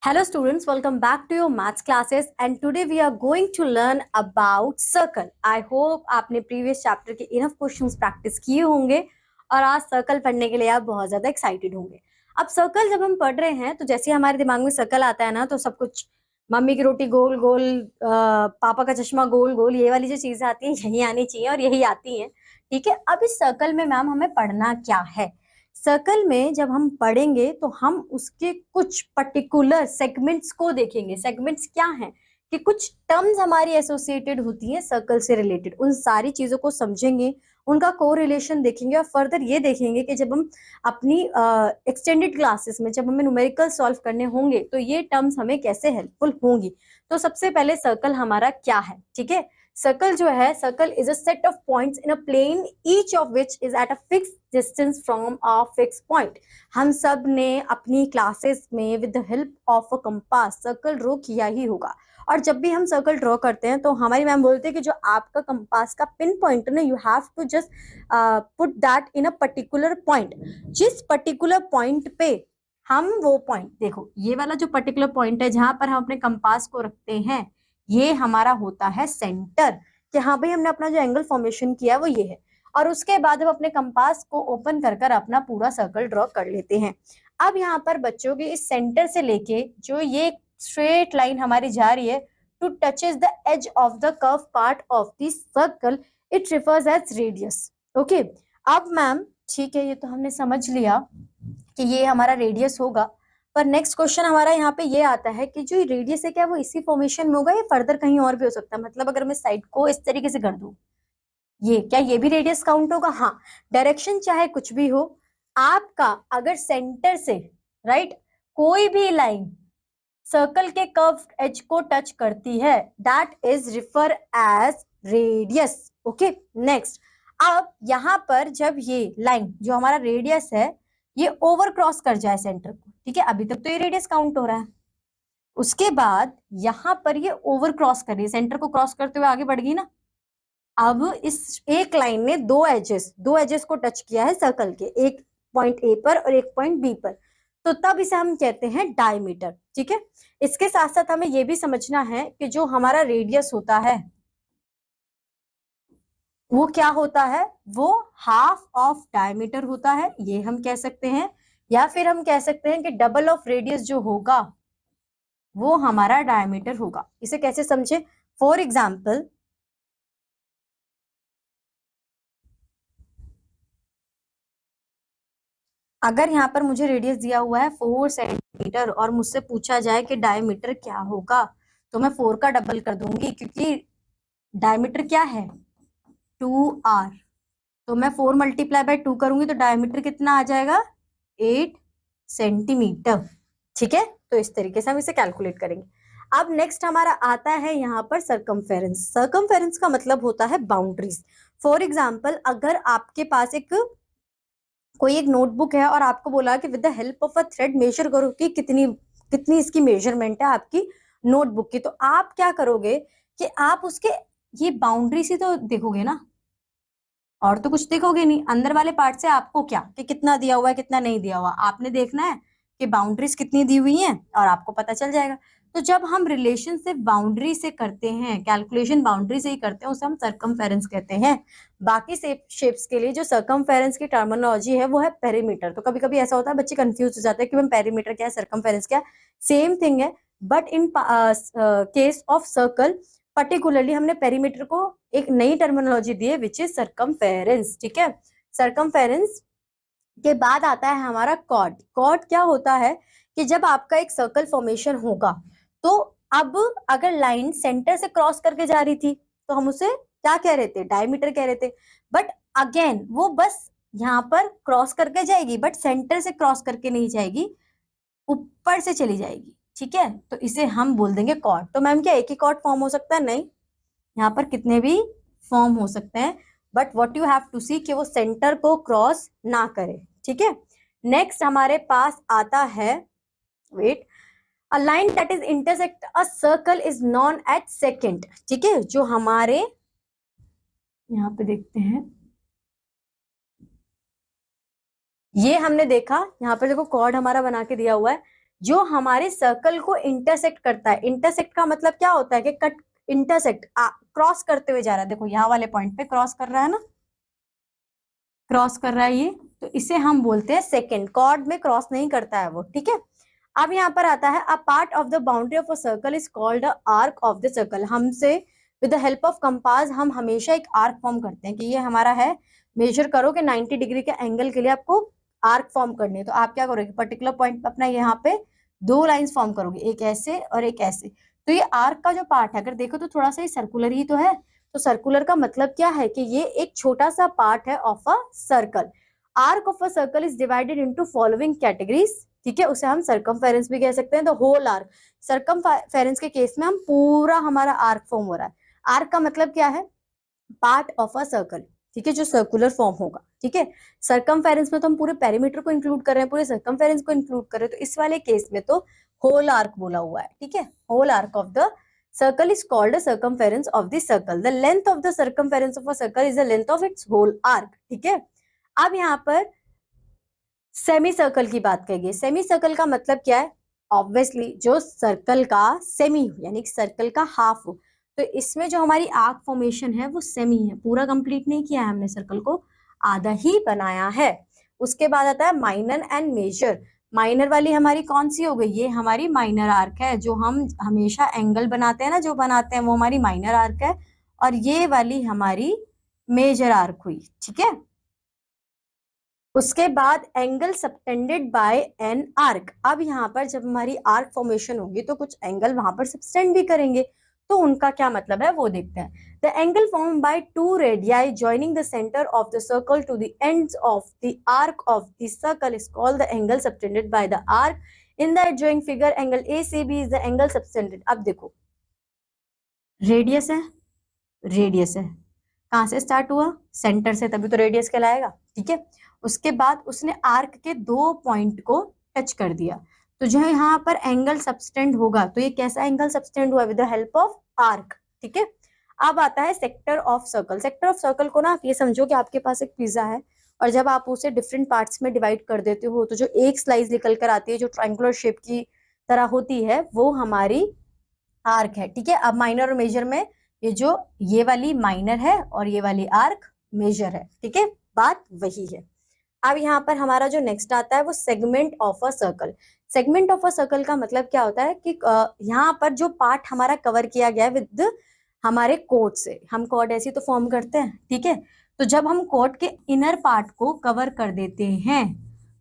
Hello students, welcome back to your maths classes and today we are going to learn about circle. I hope आपने previous chapter के enough questions practice किए होंगे और आज circle पढ़ने के लिए आप बहुत ज़्यादा excited होंगे। अब circle जब हम पढ़ रहे हैं तो जैसे हमारे दिमाग में circle आता है ना तो सब कुछ मम्मी की रोटी गोल गोल, पापा का चश्मा गोल गोल, ये वाली जो चीजें आती हैं यही आनी चाहिए और यही आती हैं। ठीक है, अब इस सर्कल में मैम हमें पढ़ना क्या है? सर्कल में जब हम पढ़ेंगे तो हम उसके कुछ पर्टिकुलर सेगमेंट्स को देखेंगे। सेगमेंट्स क्या हैं कि कुछ टर्म्स हमारी एसोसिएटेड होती हैं सर्कल से रिलेटेड, उन सारी चीजों को समझेंगे, उनका कोरिलेशन देखेंगे और फर्दर ये देखेंगे कि जब हम अपनी एक्सटेंडेड क्लासेस में जब हमें न्यूमेरिकल सॉल्व करने होंगे तो ये टर्म्स हमें कैसे हेल्पफुल होंगी। तो सबसे पहले सर्कल हमारा क्या है? ठीक है, सर्कल जो है, circle is a set of points in a plane each of which is at a fix distance from a fix point. हम सब ने अपनी क्लासेस में with the help of a compass circle draw किया ही होगा और जब भी हम सर्कल ड्रॉ करते हैं तो हमारी मैम बोलते हैं कि जो आपका कंपास का पिन पॉइंट है ना, you have to just put that in a particular point. जिस पर्टिकुलर पॉइंट पे हम वो पॉइंट, देखो ये वाला जो पर्टिकुलर पॉइंट है जहां पर हम अपने कंपास को रखते हैं, ये हमारा होता है सेंटर, कि हाँ भाई हमने अपना जो एंगल फॉर्मेशन किया वो ये है। और उसके बाद हम अपने कंपास को ओपन कर कर अपना पूरा सर्कल ड्रॉ कर लेते हैं। अब यहाँ पर बच्चों के इस सेंटर से लेके जो ये स्ट्रेट लाइन हमारी जा रही है to touches the edge of the curve part of the circle, it refers as radius. Okay, अब मैम ठीक है, ये तो हमने समझ लिया कि ये हमारा रेडियस होगा, पर नेक्स्ट क्वेश्चन हमारा यहाँ पे ये आता है कि जो रेडियस है क्या वो इसी फॉर्मेशन में होगा या फर्दर कहीं और भी हो सकता है? मतलब अगर मैं साइड को इस तरीके से कर दूं, ये क्या ये भी रेडियस काउंट होगा? हाँ, डायरेक्शन चाहे कुछ भी हो, आपका अगर सेंटर से राइट कोई भी लाइन सर्कल के कर्व एज को टच करती है, that is refer as radius. Okay, next, अब यहाँ पर जब ये लाइन जो हमारा रेडियस है ये ओवर क्रॉस कर जाए सेंटर को, ठीक है, अभी तक तो ये रेडियस काउंट हो रहा है, उसके बाद यहाँ पर ये ओवर क्रॉस कर रही है, सेंटर को क्रॉस करते हुए आगे बढ़ गई ना। अब इस एक लाइन ने दो एजेस को टच किया है सर्कल के, एक पॉइंट ए पर और एक पॉइंट बी पर, तो तब इसे हम कहते हैं डायमीटर। ठीक है, इसके साथ साथ हमें यह भी समझना है कि जो हमारा रेडियस होता है वो क्या होता है, वो हाफ ऑफ डायमीटर होता है, ये हम कह सकते हैं, या फिर हम कह सकते हैं कि डबल ऑफ रेडियस जो होगा वो हमारा डायमीटर होगा। इसे कैसे समझे? फॉर एग्जाम्पल, अगर यहाँ पर मुझे रेडियस दिया हुआ है 4 सेंटीमीटर और मुझसे पूछा जाए कि डायमीटर क्या होगा, तो मैं 4 का डबल कर दूंगी, क्योंकि डायमीटर क्या है 2r, तो मैं 4 मल्टीप्लाई बाय 2 करूंगी तो डायमीटर कितना आ जाएगा 8 सेंटीमीटर। ठीक है, तो इस तरीके से हम इसे कैलकुलेट करेंगे। अब नेक्स्ट हमारा आता है यहाँ पर सरकमफेरेंस। सरकमफेरेंस का मतलब होता है बाउंड्रीज। फॉर एग्जाम्पल, अगर आपके पास एक कोई एक नोटबुक है और आपको बोला कि with the help of a thread measure करो कि कितनी कितनी इसकी मेजरमेंट है आपकी नोटबुक की, तो आप क्या करोगे कि आप उसके ये बाउंड्री से तो देखोगे ना, और तो कुछ देखोगे नहीं, अंदर वाले पार्ट से आपको क्या कि कितना दिया हुआ है कितना नहीं दिया हुआ, आपने देखना है कि बाउंड्रीज कितनी दी हुई हैं और आपको पता चल जाएगा। तो जब हम रिलेशन से बाउंड्री से करते हैं, कैलकुलेशन बाउंड्री से ही करते हैं, उसे हम सरकमफेरेंस कहते हैं। बाकी शेप्स के लिए जो सरकमफेरेंस की टर्मिनोलॉजी है वो है पेरीमीटर। तो कभी कभी ऐसा होता है बच्चे कंफ्यूज हो जाते हैं कि मैम पेरीमीटर क्या है, सरकमफेरेंस क्या है, सेम थिंग है, but in case of circle particularly हमने पेरीमीटर को एक नई टर्मिनोलॉजी दी है विच इज सरकमफेरेंस। ठीक है, सरकमफेरेंस के बाद आता है हमारा कॉर्ड। कॉर्ड क्या होता है कि जब आपका एक सर्कल फॉर्मेशन होगा तो अब अगर लाइन सेंटर से क्रॉस करके जा रही थी तो हम उसे क्या कह रहे थे, डायमीटर कह रहे थे, बट अगेन वो बस यहाँ पर क्रॉस करके जाएगी बट सेंटर से क्रॉस करके नहीं जाएगी, ऊपर से चली जाएगी। ठीक है, तो इसे हम बोल देंगे कॉर्ड। तो मैम क्या एक ही कॉर्ड फॉर्म हो सकता है? नहीं, यहाँ पर कितने भी फॉर्म हो सकते हैं, but what you have to see कि वो सेंटर को क्रॉस ना करे। ठीक है, नेक्स्ट हमारे पास आता है, wait, a line that is intersect a circle is known at second. ठीक है, जो हमारे यहाँ पे देखते हैं, ये हमने देखा यहाँ पर देखो कॉर्ड हमारा बना के दिया हुआ है, जो हमारे सर्कल को इंटरसेक्ट करता है। इंटरसेक्ट का मतलब क्या होता है कि कट, इंटरसेक्ट, क्रॉस करते हुए जा रहा है। देखो यहाँ वाले पॉइंट पे क्रॉस कर रहा है ना, क्रॉस कर रहा है ये, तो इसे हम बोलते हैं सेकंड। कॉर्ड में क्रॉस नहीं करता है वो, ठीक है। अब यहाँ पर आता है a part of the boundary of a circle is called a arc of the circle. हमसे with the help of compass हम हमेशा एक आर्क फॉर्म करते हैं कि ये हमारा है, मेजर करो कि 90 डिग्री के एंगल के लिए आपको आर्क फॉर्म करनी है। तो आप क्या करोगे, पर्टिकुलर पॉइंट पे अपना यहाँ पे दो लाइंस फॉर्म करोगे, एक ऐसे और एक ऐसे। तो ये आर्क का जो पार्ट है अगर देखो तो थोड़ा सा ये सर्कुलर ही तो है। तो सर्कुलर का मतलब क्या है कि ये एक छोटा सा पार्ट है of a circle. Arc of a circle is divided into following categories, ठीक है। उसे हम सरकमफेरेंस भी कह सकते हैं, द होल आर्क। सरकमफेरेंस के केस में हम पूरा हमारा आर्क फॉर्म हो रहा है। आर्क का मतलब क्या है, पार्ट ऑफ अ सर्कल, ठीक है, जो सर्कुलर फॉर्म होगा, ठीक है। सरकमफेरेंस में तो हम पूरे पेरीमीटर को इंक्लूड कर रहे हैं, पूरे सरकमफेरेंस को इंक्लूड कर रहे हैं, तो इस वाले केस में तो होल आर्क बोला हुआ है, ठीक है। Whole arc of the circle is called a circumference of the circle. The length of the circumference of a circle is the length of its whole arc, ठीक है। अब यहाँ पर सेमी सर्कल की बात करेंगे। सेमी सर्कल का मतलब क्या है, ऑब्वियसली जो सर्कल का सेमी हो, यानी कि सर्कल का हाफ हो। तो इसमें जो हमारी आर्क फॉर्मेशन है वो सेमी है, पूरा कंप्लीट नहीं किया है हमने, सर्कल को आधा ही बनाया है। उसके बाद आता है माइनर एंड मेजर। माइनर वाली हमारी कौन सी हो गई, ये हमारी माइनर आर्क है, जो हम हमेशा एंगल बनाते हैं ना, जो बनाते हैं वो हमारी माइनर आर्क है। और ये वाली हमारी मेजर आर्क हुई, ठीक है। उसके बाद angle subtended bye an arc. अब यहाँ पर जब हमारी आर्क फॉर्मेशन होगी तो कुछ एंगल वहां पर सबटेंड भी करेंगे, तो उनका क्या मतलब है वो देखते हैं। The angle form by two radii joining the centre of the circle to the ends of the arc of the circle is called the angle subtended by the arc. In the adjoining figure angle a c b is the angle subtended. अब देखो radius है, radius है, कहां से start हुआ, centre से, तभी तो रेडियस कहलाएगा, ठीक है। उसके बाद उसने आर्क के दो पॉइंट को टच कर दिया, तो जो यहाँ पर एंगल सबटेंड होगा, तो ये कैसा एंगल सबटेंड हुआ, with the help of arc, ठीक है। अब आता है sector of circle. Sector of circle को ना आप ये समझो कि आपके पास एक पिज्जा है, और जब आप उसे डिफरेंट पार्ट्स में डिवाइड कर देते हो तो जो एक स्लाइस निकल कर आती है, जो ट्रायंगुलर शेप की तरह होती है, वो हमारी आर्क है, ठीक है। अब माइनर और मेजर में ये वाली माइनर है और ये वाली आर्क मेजर है, ठीक है, बात वही है। अब यहाँ पर हमारा जो नेक्स्ट आता है वो segment of a circle. Segment of a circle का मतलब क्या होता है कि यहाँ पर जो पार्ट हमारा कवर किया गया है विद हमारे कोड से, हम कोड ऐसी तो फॉर्म करते हैं, ठीक है। तो जब हम कोड के इनर पार्ट को कवर कर देते हैं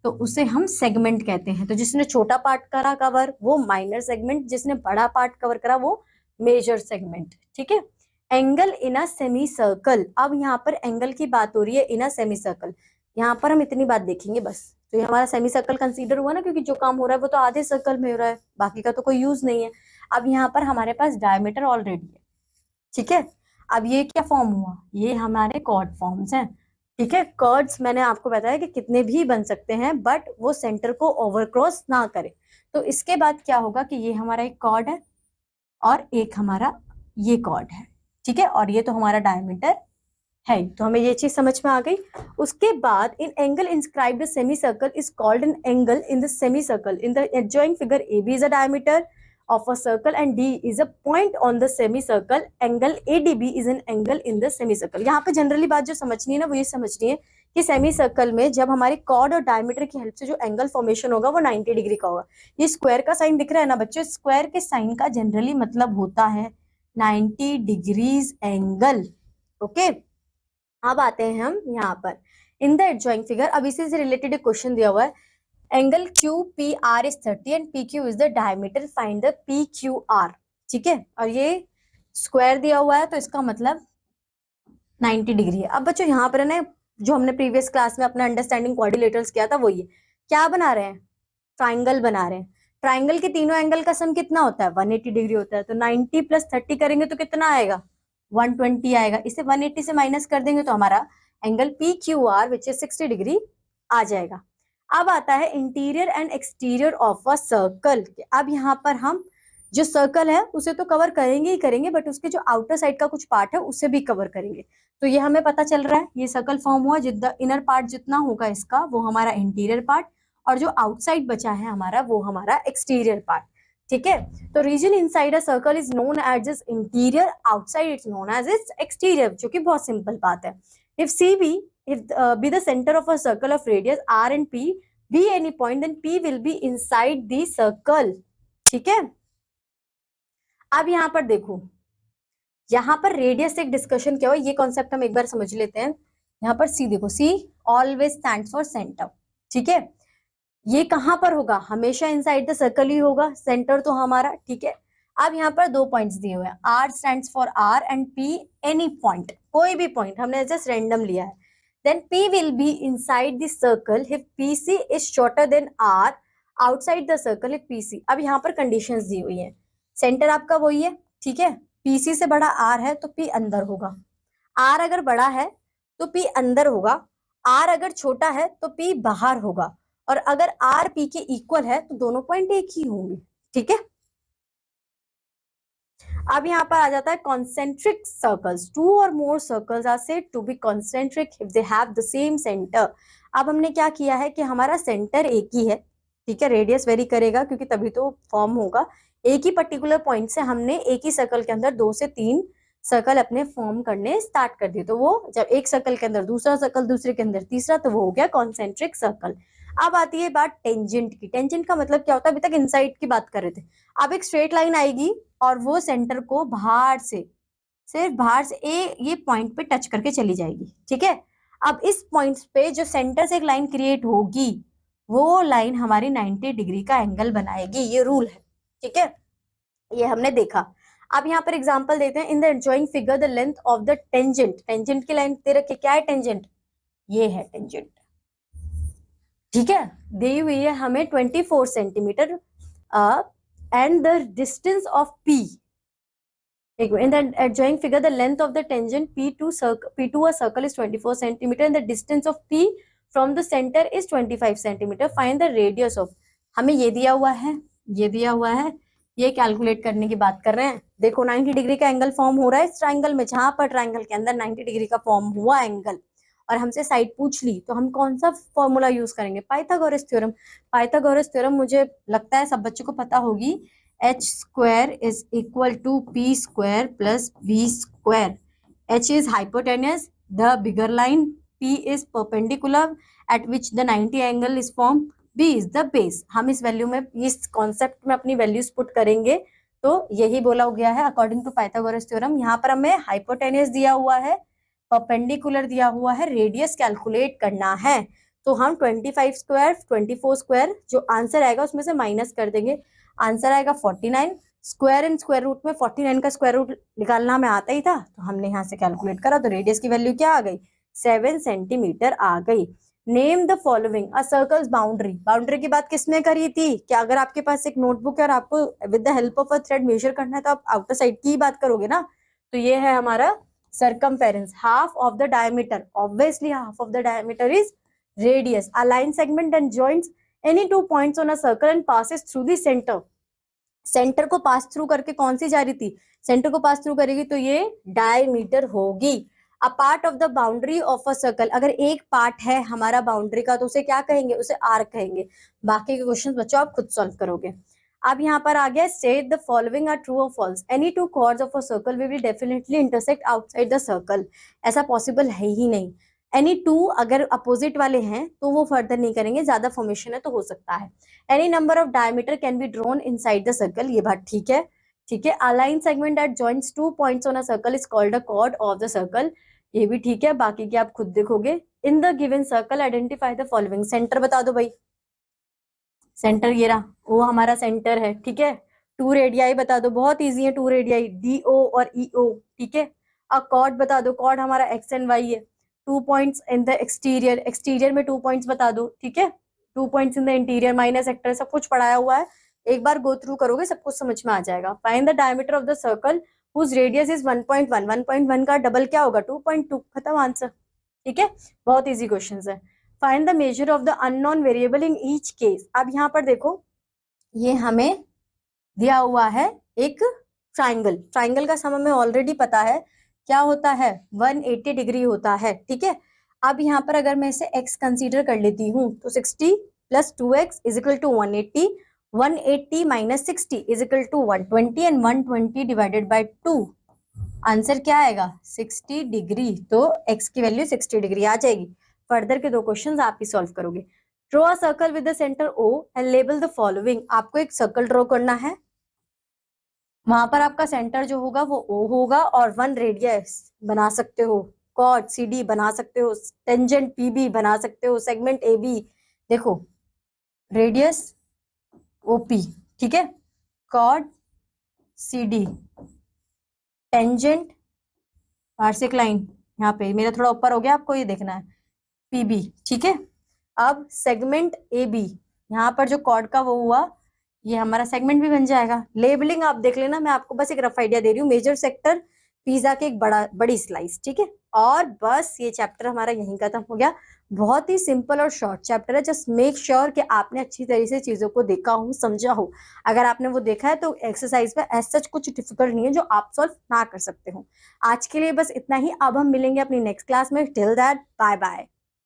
तो उसे हम सेगमेंट कहते हैं। तो जिसने छोटा पार्ट करा कवर वो माइनर सेगमेंट, जिसने बड़ा पार्ट कवर करा वो मेजर सेगमेंट, ठीक है। Angle in a semi circle. अब यहाँ पर एंगल की बात हो रही है इन अ सेमी सर्कल। यहाँ पर हम इतनी बात देखेंगे बस, तो ये हमारा सेमी सर्कल कंसीडर हुआ ना, क्योंकि जो काम हो रहा है वो तो आधे सर्कल में हो रहा है, बाकी का तो कोई यूज नहीं है। अब यहाँ पर हमारे पास डायमीटर ऑलरेडी है, ठीक है। अब ये क्या फॉर्म हुआ, ये हमारे कॉर्ड फॉर्म्स हैं, ठीक है। कर्ड्स मैंने आपको बताया कि कितने भी बन सकते हैं, बट वो सेंटर को ओवरक्रॉस ना करे। तो इसके बाद क्या होगा कि ये हमारा एक कॉर्ड है और एक हमारा ये कॉर्ड है, ठीक है, और ये तो हमारा डायमीटर है। तो हमें ये चीज समझ में आ गई। उसके बाद an angle inscribed the semi circle is called an angle in the semi circle. In the adjoining figure a b is a diameter of a circle and D is a point on the semicircle. Angle ADB is an angle in the semicircle. यहाँ पे generally बात जो समझनी है ना वो ये समझनी है कि सेमी सर्कल में जब हमारे कॉर्ड और डायमीटर की हेल्प से जो एंगल फॉर्मेशन होगा वो 90 डिग्री का होगा। ये स्क्वायर का साइन दिख रहा है ना बच्चों, स्क्वायर के साइन का जनरली मतलब होता है 90 डिग्रीज एंगल, ओके। अब आते हैं हम यहाँ पर इन द एडजॉइंग फिगर। अब इसी से रिलेटेड एक क्वेश्चन दिया हुआ है, angle Q P R is 30 and P Q is the diameter, find the P q are, ठीक है। और ये स्क्वायर दिया हुआ है तो इसका मतलब 90 डिग्री है। अब बच्चों यहाँ पर ना जो हमने प्रीवियस क्लास में अपना अंडरस्टैंडिंग क्वाड्रिलेटरल्स किया था वो ये क्या बना रहे हैं, ट्राइंगल बना रहे हैं। ट्राइंगल के तीनों एंगल का सम कितना होता है, 180 डिग्री होता है। तो 90 प्लस 30 करेंगे तो कितना आएगा, 120 आएगा। इसे 180 से माइनस कर देंगे तो हमारा angle p q r which is 60 degree आ जाएगा। अब आता है interior and exterior of a circle. अब यहाँ पर हम जो सर्कल है उसे तो कवर करेंगे ही करेंगे, बट उसके जो आउटर साइड का कुछ पार्ट है उसे भी कवर करेंगे। तो ये हमें पता चल रहा है, ये सर्कल फॉर्म हुआ, जितना इनर पार्ट जितना होगा इसका वो हमारा इंटीरियर पार्ट, और जो आउटसाइड बचा है हमारा वो हमारा एक्सटीरियर पार्ट, ठीक है। तो region inside a circle is known as its interior, outside its known as its exterior, जो कि बहुत सिंपल बात है। If C B be the center of a circle of radius r and p be any point, then p will be inside the circle, ठीक है। अब यहाँ पर देखो, यहाँ पर रेडियस से एक डिस्कशन क्या हुआ, ये कॉन्सेप्ट हम एक बार समझ लेते हैं। यहाँ पर सी देखो, सी ऑलवेज स्टैंड्स फॉर सेंटर, ठीक है। ये कहां पर होगा, हमेशा इनसाइड द सर्कल ही होगा, सेंटर तो हमारा, ठीक है। अब यहाँ पर दो पॉइंट्स दिए हुए हैं, R stands for R and P any point, कोई भी पॉइंट हमने जस्ट रैंडम लिया है। then p will be inside the circle if pc is shorter than r, outside the circle if pc। अब यहाँ पर कंडीशंस दी हुई है, सेंटर आपका वही है, ठीक है। pc से बड़ा r है तो p अंदर होगा, r अगर बड़ा है तो p अंदर होगा, r अगर छोटा है तो p बाहर होगा, और अगर r p के इक्वल है तो दोनों पॉइंट एक ही होंगे, ठीक है। अब यहाँ पर आ जाता है concentric circles, two or more circles are said to be concentric if they have the same centre. अब हमने क्या किया है कि हमारा सेंटर एक ही है, ठीक है, रेडियस वेरी करेगा क्योंकि तभी तो फॉर्म होगा। एक ही पर्टिकुलर पॉइंट से हमने एक ही सर्कल के अंदर 2 से 3 सर्कल अपने फॉर्म करने स्टार्ट कर दिए, तो वो जब एक सर्कल के अंदर दूसरा सर्कल, दूसरे के अंदर तीसरा, तो वो हो गया कॉन्सेंट्रिक सर्कल। अब आती है बात टेंजेंट की। टेंजेंट का मतलब क्या होता है, अभी तक इनसाइड की बात कर रहे थे। अब एक स्ट्रेट लाइन आएगी और वो सेंटर को बाहर से, सिर्फ बाहर से ये पॉइंट पे टच करके चली जाएगी, ठीक है। अब इस पॉइंट पे जो सेंटर से एक लाइन क्रिएट होगी, वो लाइन हमारी 90 डिग्री का एंगल बनाएगी, ये रूल है, ठीक है, ये हमने देखा। अब यहाँ पर एग्जांपल देते हैं, in the adjoining figure the length of the tangent, tangent की लाइन दे रखी, क्या है टेंजेंट, ये है टेंजेंट, ठीक है, दी हुई है हमें 24 centimetre, and the distance of P. In the adjoining figure, the length of the tangent P to a circle is 24 centimeter, and the distance of P from the center is 25 centimeter. Find the radius of, हमें ये दिया हुआ है, ये दिया हुआ है, ये कैलकुलेट करने की बात कर रहे हैं। देखो 90 डिग्री का एंगल फॉर्म हो रहा है इस ट्राइंगल में, जहां पर ट्राइंगल के अंदर 90 डिग्री का फॉर्म हुआ एंगल, और हमसे साइड पूछ ली, तो हम कौन सा फॉर्मूला यूज करेंगे, पाइथागोरस थ्योरम। पाइथागोरस थ्योरम मुझे लगता है सब बच्चों को पता होगी, h square is equal to p square plus v square। h is hypotenuse, the bigger line, p is perpendicular at which the 90 angle is formed, b is the base। हम इस वैल्यू में, इस कॉन्सेप्ट में अपनी values put करेंगे तो यही बोला गया है अकॉर्डिंग टू पाइथागोरस थ्योरम। यहाँ पर हमें हाइपोटेन्यूज दिया हुआ है, परपेंडिकुलर दिया हुआ है, रेडियस कैलकुलेट करना है, तो हम 25 स्क्वायर 24 स्क्वायर जो आंसर आएगा उसमें से माइनस कर देंगे, आंसर आएगा 49। स्क्वायर एंड स्क्वायर रूट में 49 का स्क्वायर रूट निकालना हमें आता ही था, तो हमने यहाँ से कैलकुलेट करा, तो रेडियस की वैल्यू क्या आ गई, 7 सेंटीमीटर आ गई। Name the following a circles boundary. Boundary की बात किसने करी थी, क्या अगर आपके पास एक नोटबुक है और आपको with the help of a thread measure करना है तो आप आउटर साइड की ही बात करोगे ना, तो ये है हमारा circumference, half of the diameter, obviously half of the diameter is radius। A line segment and joins any 2 points on a circle and passes through the center। Centre को पास थ्रू करके कौन सी जा रही थी, सेंटर को pass through करेगी तो ये डायमीटर होगी। अ part of the boundary of a circle, अगर एक पार्ट है हमारा बाउंड्री का तो उसे क्या कहेंगे, उसे आर्क कहेंगे। बाकी के क्वेश्चन बच्चों आप खुद सॉल्व करोगे। अब यहाँ पर आ गया, state the following are true or false. Any 2 chords of a circle will definitely intersect outside the circle. ऐसा पॉसिबल है ही नहीं। एनी 2 अगर अपोजिट वाले हैं तो वो फर्दर नहीं करेंगे, ज्यादा फॉर्मेशन है तो हो सकता है। Any number of diameter can be drawn inside the circle, ये बात ठीक है, ठीक है। A line segment that joins 2 points on a circle is called a cord of the circle, ये भी ठीक है, बाकी के आप खुद देखोगे। In the given circle identify the following. Centre बता दो भाई, सेंटर ये रहा, वो हमारा सेंटर है, ठीक है। 2 रेडियाई बता दो, बहुत इजी है 2 रेडियाई, DO और EO, ठीक है। अब कॉर्ड बता दो, कॉर्ड हमारा X एंड Y है। 2 points in the exterior, exterior में 2 पॉइंट्स बता दो, ठीक है। 2 points in the interior, minus sector, सब कुछ पढ़ाया हुआ है, एक बार गो थ्रू करोगे सब कुछ समझ में आ जाएगा। Find the diameter of the circle whose radius is 1.1। 1.1 का डबल क्या होगा, 2.2, खत्म आंसर, ठीक है। बहुत इजी क्वेश्चन है। Find the measure of the unknown variable in each case. अब यहाँ पर देखो, ये हमें दिया हुआ है एक ट्राइंगल, ट्राइंगल का सम हमें ऑलरेडी पता है क्या होता है, 180 डिग्री होता है, ठीक है। अब यहाँ पर अगर मैं इसे x कंसीडर कर लेती हूँ तो 60 plus 2x is equal to 180, 180 minus 60 is equal to 120 and 120 divided by 2, answer क्या आएगा 60 डिग्री। तो x की वैल्यू 60 डिग्री आ जाएगी। फर्दर के दो क्वेश्चंस आप ही सॉल्व करोगे। Draw a circle with the centre O and label the following. आपको एक सर्कल ड्रॉ करना है, वहां पर आपका सेंटर जो होगा वो O होगा और 1 रेडियस बना सकते हो, कॉर्ड CD बना सकते हो, टेंजेंट PB बना सकते हो, सेगमेंट AB, देखो रेडियस OP, ठीक है, कॉर्ड CD, टेंजेंट वार्षिक लाइन, यहाँ पे मेरा थोड़ा ऊपर हो गया, आपको ये देखना है PB, ठीक है। अब सेगमेंट AB, यहाँ पर जो कॉर्ड का वो हुआ, ये हमारा सेगमेंट भी बन जाएगा। लेबलिंग आप देख लेना, मैं आपको बस एक रफ आइडिया दे रही हूँ। मेजर सेक्टर पिज्जा के एक बड़ी स्लाइस, ठीक है। और बस ये चैप्टर हमारा यहीं खत्म हो गया। बहुत ही सिंपल और शॉर्ट चैप्टर है। जस्ट मेक श्योर कि आपने अच्छी तरीके से चीजों को देखा हो, समझा हो। अगर आपने वो देखा है तो एक्सरसाइज में एज सच कुछ डिफिकल्ट नहीं है जो आप सॉल्व ना कर सकते हो। आज के लिए बस इतना ही। अब हम मिलेंगे अपनी नेक्स्ट क्लास में। Till that bye bye.